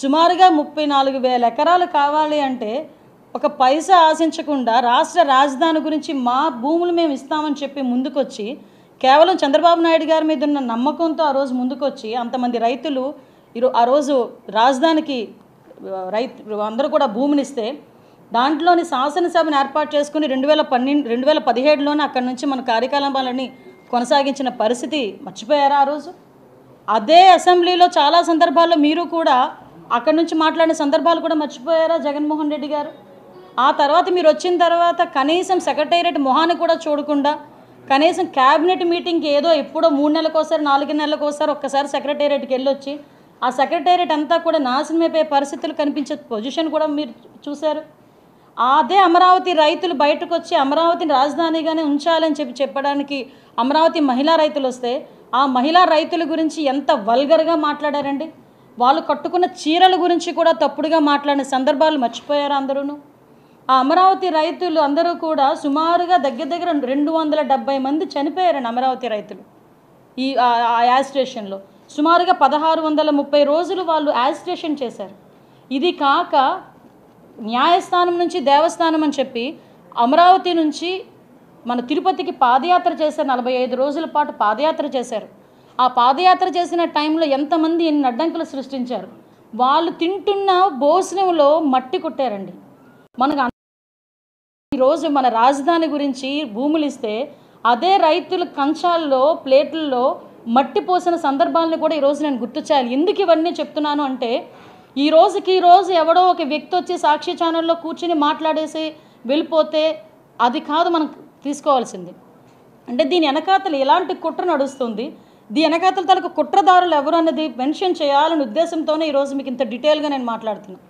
సుమారుగా 34,000 ఎకరాలు కావాలి అంటే ఒక పైసా ఆశించకుండా రాష్ట్ర రాజధాని గురించి మా భూములు మేము ఇస్తామని చెప్పి ముందుకొచ్చి కేవలం చంద్రబాబు నాయుడు గారి మీద ఉన్న నమ్మకంతో ఆ రోజు ముందుకొచ్చి అంతమంది రైతులు ఆ రోజు రాజధానికి అందరూ కూడా భూమినిస్తే దాంట్లోని శాసనసభను ఏర్పాటు చేసుకుని 2017లోనే అక్కడి నుంచి మన కార్యకలాపాలని కొనసాగించిన పరిస్థితి మర్చిపోయారా ఆ రోజు? అదే అసెంబ్లీలో చాలా సందర్భాల్లో మీరు కూడా అక్కడి నుంచి మాట్లాడిన సందర్భాలు కూడా మర్చిపోయారా జగన్మోహన్ రెడ్డి గారు? ఆ తర్వాత మీరు వచ్చిన తర్వాత కనీసం సెక్రటేరియట్ మొహాన్ని కూడా చూడకుండా కనీసం క్యాబినెట్ మీటింగ్కి ఏదో ఎప్పుడో 3 నెలలకోసారి 4 నెలలకోసారి ఒక్కసారి సెక్రటేరియట్కి వెళ్ళొచ్చి ఆ సెక్రటేరియట్ అంతా కూడా నాశనమైపోయే పరిస్థితులు కనిపించే పొజిషన్ కూడా మీరు చూశారు. అదే అమరావతి రైతులు బయటకు వచ్చి అమరావతిని రాజధానిగానే ఉంచాలని చెప్పడానికి అమరావతి మహిళా రైతులు వస్తే ఆ మహిళా రైతుల గురించి ఎంత వల్గర్గా మాట్లాడారండి. వాళ్ళు కట్టుకున్న చీరల గురించి కూడా తప్పుడుగా మాట్లాడిన సందర్భాలు మర్చిపోయారు అందరూ. ఆ అమరావతి రైతులు అందరూ కూడా సుమారుగా దగ్గర 270 మంది చనిపోయారండి అమరావతి రైతులు ఈ యాజిటేషన్లో. సుమారుగా 1630 రోజులు వాళ్ళు యాజిటేషన్ చేశారు. ఇది కాక న్యాయస్థానం నుంచి దేవస్థానం అని చెప్పి అమరావతి నుంచి మన తిరుపతికి పాదయాత్ర చేశారు. 45 రోజుల పాటు పాదయాత్ర చేశారు. ఆ పాదయాత్ర చేసిన టైంలో ఎంతమంది ఎన్ని అడ్డంకులు సృష్టించారు. వాళ్ళు తింటున్న భోజనంలో మట్టి కొట్టారండి. మనకు ఈరోజు మన రాజధాని గురించి భూములు ఇస్తే అదే రైతుల కంచాల్లో ప్లేట్లలో మట్టి పోసిన సందర్భాలను కూడా ఈరోజు నేను గుర్తు చేయాలి. ఎందుకు ఇవన్నీ చెప్తున్నాను అంటే ఈ రోజు ఎవడో ఒక వ్యక్తి వచ్చి సాక్షి ఛానల్లో కూర్చుని మాట్లాడేసి వెళ్ళిపోతే అది కాదు మనం తీసుకోవాల్సింది. అంటే దీని వెనకాతలు ఎలాంటి కుట్ర నడుస్తుంది, దీని వెనకాతల తలకు కుట్రదారులు ఎవరు అన్నది మెన్షన్ చేయాలనే ఉద్దేశంతోనే ఈరోజు మీకు ఇంత డీటెయిల్గా నేను మాట్లాడుతున్నాను.